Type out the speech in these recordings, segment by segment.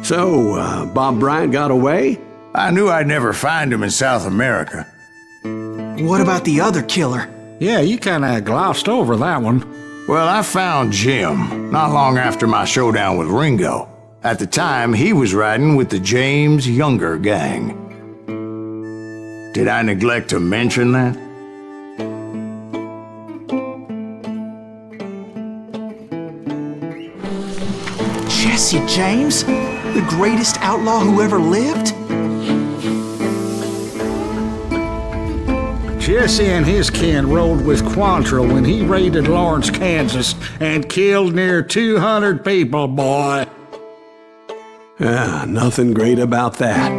So, Bob Bryant got away? I knew I'd never find him in South America. What about the other killer? Yeah, you kinda glossed over that one. Well, I found Jim not long after my showdown with Ringo. At the time, he was riding with the James Younger gang. Did I neglect to mention that? Jesse James? The greatest outlaw who ever lived? Jesse and his kin rode with Quantrill when he raided Lawrence, Kansas, and killed near 200 people, boy. Yeah, nothing great about that.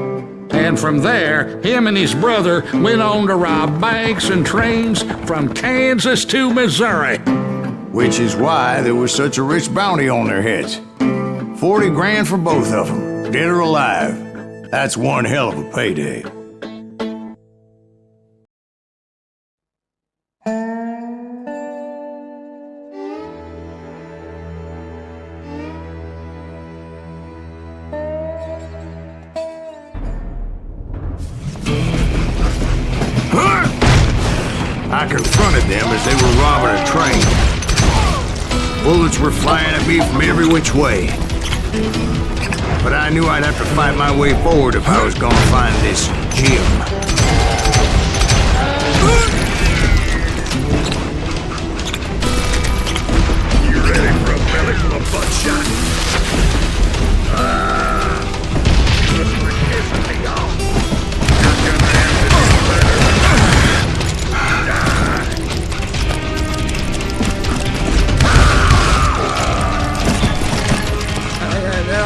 And from there, him and his brother went on to rob banks and trains from Kansas to Missouri. Which is why there was such a rich bounty on their heads. 40 grand for both of them, dead or alive. That's one hell of a payday. I confronted them as they were robbing a train. Bullets were flying at me from every which way. But I knew I'd have to fight my way forward if I was gonna find this Jim. You ready for a belly full of buckshot?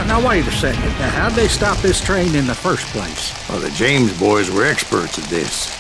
Now wait a second. Now, how'd they stop this train in the first place? Well, the James boys were experts at this.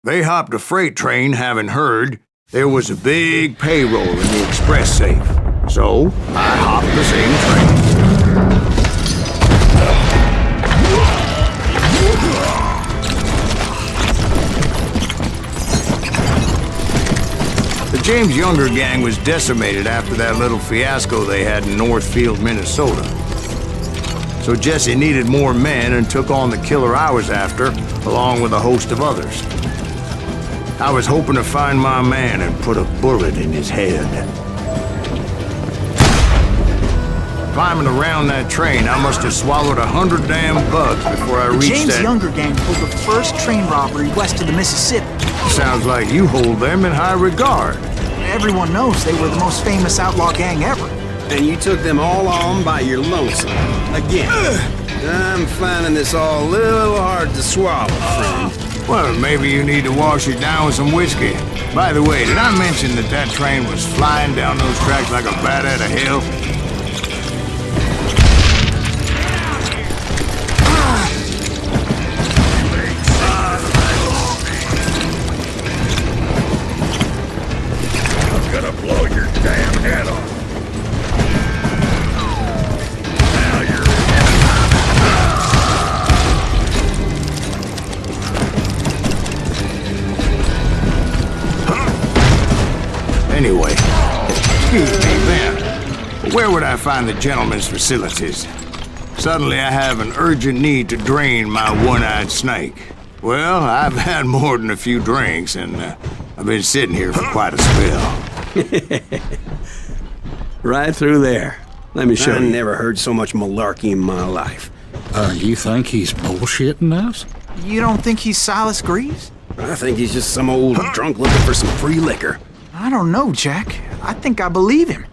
They hopped a freight train having heard there was a big payroll in the express safe. So, I hopped the same train. The James Younger gang was decimated after that little fiasco they had in Northfield, Minnesota. So Jesse needed more men and took on the killer I was after, along with a host of others. I was hoping to find my man and put a bullet in his head. Climbing around that train, I must have swallowed 100 damn bugs before I reached The James that... Younger gang pulled the first train robbery west of the Mississippi. Sounds like you hold them in high regard. Everyone knows they were the most famous outlaw gang ever. And you took them all on by your lonesome. Again. I'm finding this all a little hard to swallow, friend. Well, maybe you need to wash it down with some whiskey. By the way, did I mention that that train was flying down those tracks like a bat out of hell? I'm gonna blow your damn head off. Now you're Anyway, excuse me, Ben. Where would I find the gentleman's facilities? Suddenly I have an urgent need to drain my one-eyed snake. Well, I've had more than a few drinks, and I've been sitting here for quite a spell. Right through there. Let me show I you. never heard so much malarkey in my life. You think he's bullshitting us? You don't think he's Silas Greaves? I think he's just some old drunk looking for some free liquor. I don't know, Jack. I think I believe him.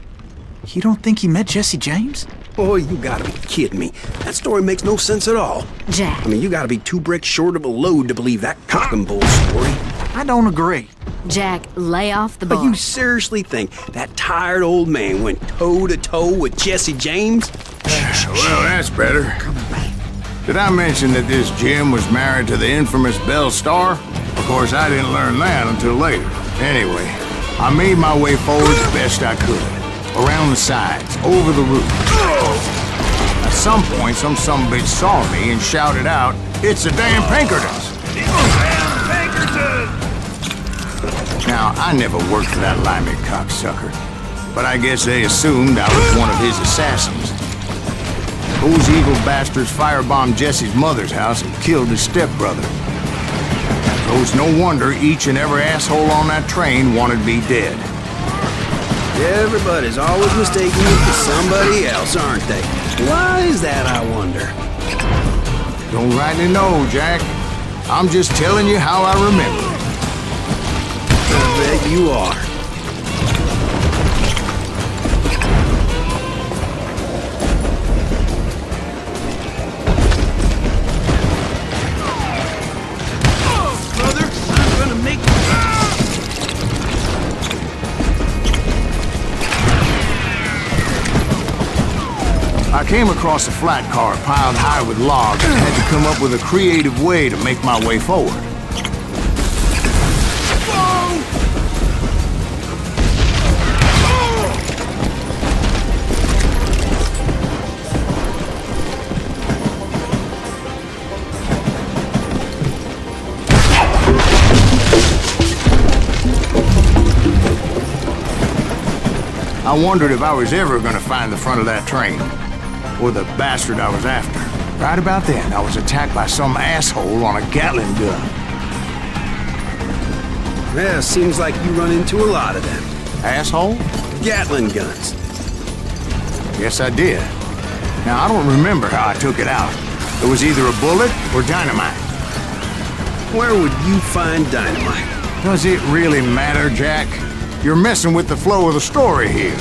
You don't think he met Jesse James? Boy, you gotta be kidding me. That story makes no sense at all. Jack. I mean, you gotta be 2 bricks short of a load to believe that cock and bull story. I don't agree. Jack, lay off the bar. But you seriously think that tired old man went toe-to-toe with Jesse James? Well, that's better. Did I mention that this Jim was married to the infamous Belle Starr? Or Of course, I didn't learn that until later. Anyway, I made my way forward the best I could. Around the sides, over the roof. At some point, some sumbitch saw me and shouted out, "It's the damn Pinkertons!" Now, I never worked for that limey cocksucker, but I guess they assumed I was one of his assassins. Those evil bastards firebombed Jesse's mother's house and killed his stepbrother. So it's no wonder each and every asshole on that train wanted me dead. Everybody's always mistaking you for somebody else, aren't they? Why is that, I wonder? Don't rightly know, Jack. I'm just telling you how I remember it. I bet you are. Brother, I'm gonna make... I came across a flat car piled high with logs and had to come up with a creative way to make my way forward. I wondered if I was ever going to find the front of that train, or the bastard I was after. Right about then, I was attacked by some asshole on a Gatling gun. Yeah, seems like you run into a lot of them. Asshole? Gatling guns. Yes, I did. Now, I don't remember how I took it out. It was either a bullet or dynamite. Where would you find dynamite? Does it really matter, Jack? You're messing with the flow of the story here.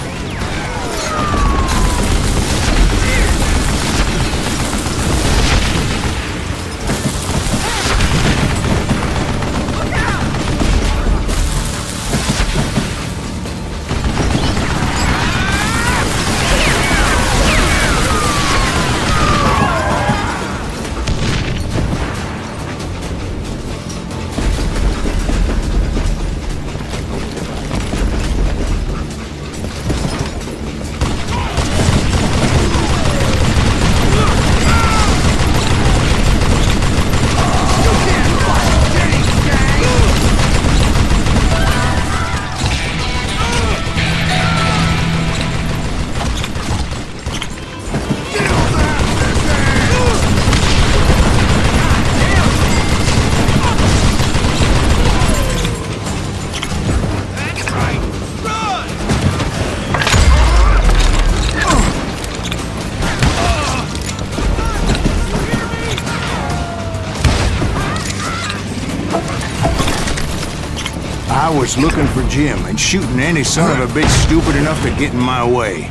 I was looking for Jim and shooting any son of a bitch stupid enough to get in my way.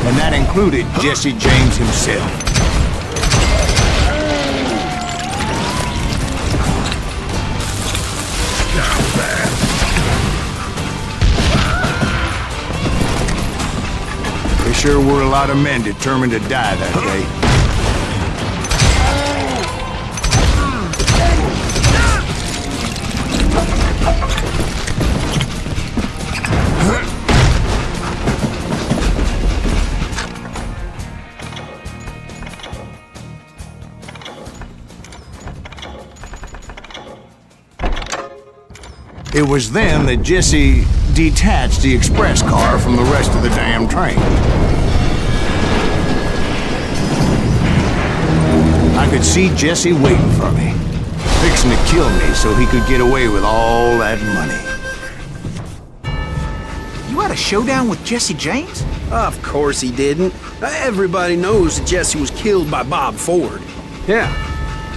And that included Jesse James himself. There sure were a lot of men determined to die that day. It was then that Jesse detached the express car from the rest of the damn train. I could see Jesse waiting for me, fixing to kill me so he could get away with all that money. You had a showdown with Jesse James? Of course he didn't. Everybody knows that Jesse was killed by Bob Ford. Yeah,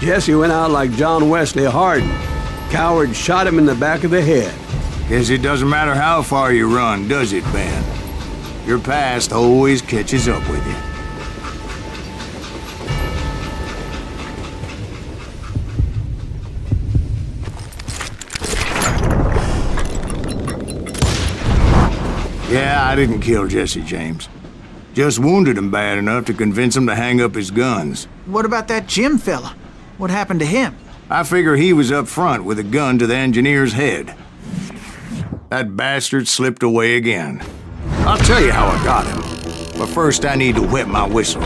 Jesse went out like John Wesley Hardin. Coward shot him in the back of the head. Guess it doesn't matter how far you run, does it, Ben? Your past always catches up with you. Yeah, I didn't kill Jesse James. Just wounded him bad enough to convince him to hang up his guns. What about that Jim fella? What happened to him? I figure he was up front with a gun to the engineer's head. That bastard slipped away again. I'll tell you how I got him. But first I need to wet my whistle.